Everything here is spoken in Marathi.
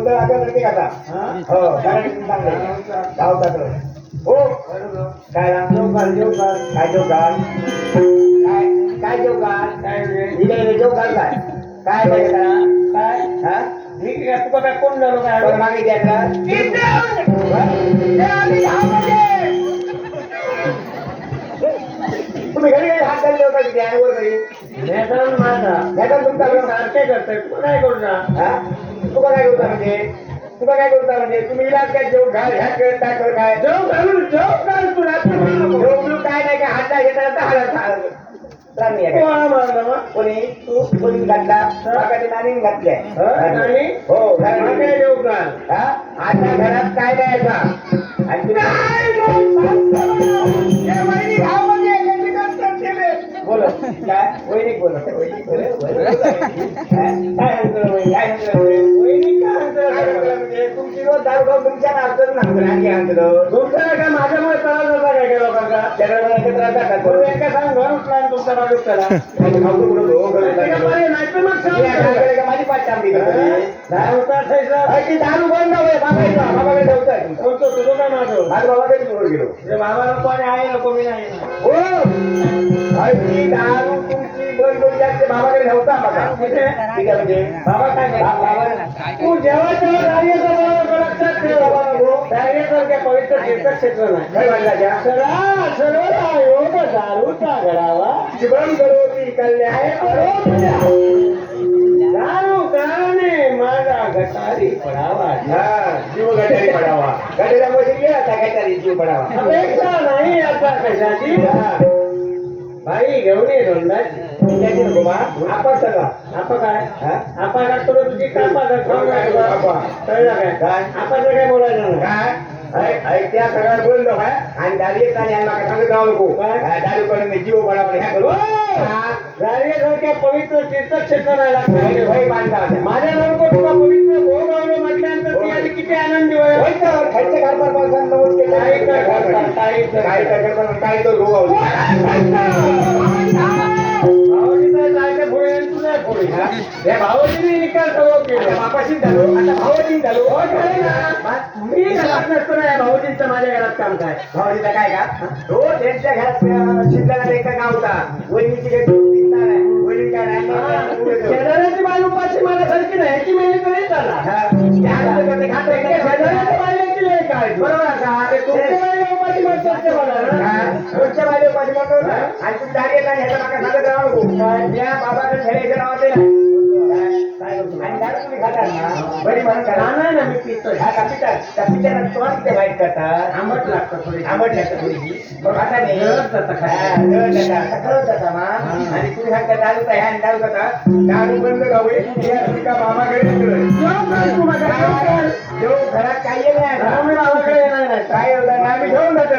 तुला आता प्रत्येक आता हो गावतात हो काय काय जोगाल काय जोगाल काय जोगाल काय काय काय हा तुका काय कोण झालो काय मागे द्यायला तुम्ही घरी हात घालले होता की वर घरी माझा तुमचा सारखे करताय तुला काय करू ना तुला काय करता म्हणजे तुम्ही इलाज काय जेव घाल ह्या खेळ काय कर काय जेव घाल तुला काय नाही काय हात घेता कोणी तू कोणी घातला नाणी घातल्या हो आता घरात काय द्यायचा आणि बोल काय वैनिक बोल तुमची रोज दारू खाऊन तुमच्या नाचत आणखी आणलं तुमचं काय माझ्यामुळे त्रास होता काय काय लोकांचा शरीराला त्रास जातात एका सांग घर उठला तुमचा बाजू करा माझी पाच चांबी दारू बंद बाबा बाबाकडे ठेवताय तुझं काय माझं माझ्या बाबाकडे जोड गेलो बाबाला कोणी आहे नको मी नाही हो दारू तुमची बंद करून जास्त बाबाकडे ठेवता बघा ठीक आहे म्हणजे बाबा काय तू जेव्हा लक्षात ठेव बाबा डायरेक्टसारख्या पवित्र तीर्थक्षेत्र नाही सर्व योग दारूचा घडावा जीवन करोती कल्याण दारू कारणे माझा गटारी पडावा जीव गटारी पडावा गटाऱ्यामध्ये गेला त्या गटारी जीव पडावा अपेक्षा नाही आता कशाची भाई घेऊन ये धोंडाची आपण सगळं आपण काय आपण टाकतो तुझी कापा कळलं काय आपण काय बोलायचं काय त्या सगळ्यात बोललो काय आणि दारी सांगत राहू नको काय दारू कडून जीव बडा ह्या करू दारियासारख्या पवित्र तीर्थक्षेत्र नाही लागतं भाई बांधता माझ्या नको तुला पवित्र भोग आवडे म्हटल्यानंतर ती आधी किती आनंदी होईल खायच्या घरपार पावसानं नमस्ते काय तो भोग आवडे जायचं पुढे तुझ्या पुढे या भावजीने निकाल सर्व केला बापाशी झालो आता भावजी झालो मी घरात नसतो ना भाऊजींचं माझ्या घरात काम काय भाऊजीचा काय का तो त्यांच्या घरात शिंदला एका गावचा वहिनीची काही दिसणार आहे वहिनी काय नाही शेजाऱ्याची बाजूपाशी मला सारखी नाही ह्याची मेहनत नाही झाला शेजाऱ्याच्या बाजूची नाही काय बरोबर का तुमच्या बाजूपाशी म्हणतात मला तुमच्या बाजूपाशी म्हणतो ना आणि तू जागे नाही ह्याचा मागा सांगत राहू या बाबाकडे ठेवायचं नाव ते आणि दारू तुम्ही खातात ना बरी म्हणून करा नाही ना मी पितोय हा कापितात त्या पित्याला तोंड ते वाईट करतात आंबट लागतं थोडी थोडीशी मग आता नाही खरंच जाता मा आणि तुम्ही सांगता दारू काय आणि दारू कसा दारू बंद गावे तुझ्या मामाकडे जेव्हा घरात काही नाही बाबाकडे येणार नाही काय आम्ही घेऊन जातो